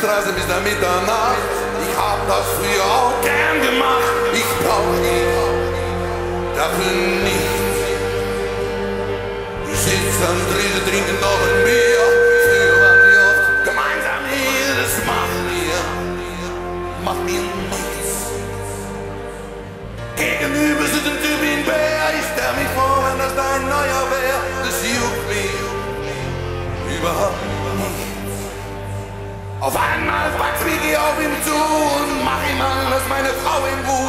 Straße bis nach Mitternacht. Ich hab das früher auch gern gemacht. Ich brauch dich dafür nicht. Ich sitz am Tresen, trinke noch ein Bier. Früher waren wir oft gemeinsam hier. Das macht mir nichts. Gegenüber sitzt ein Typ wie ein Bär. Ich stell mich vor, wenn das dein neuer wär. Das juckt mich überhaupt nicht. Auf einmal packt's mich auf ihm zu und mach ihm an, dass meine Frau ihm ruht.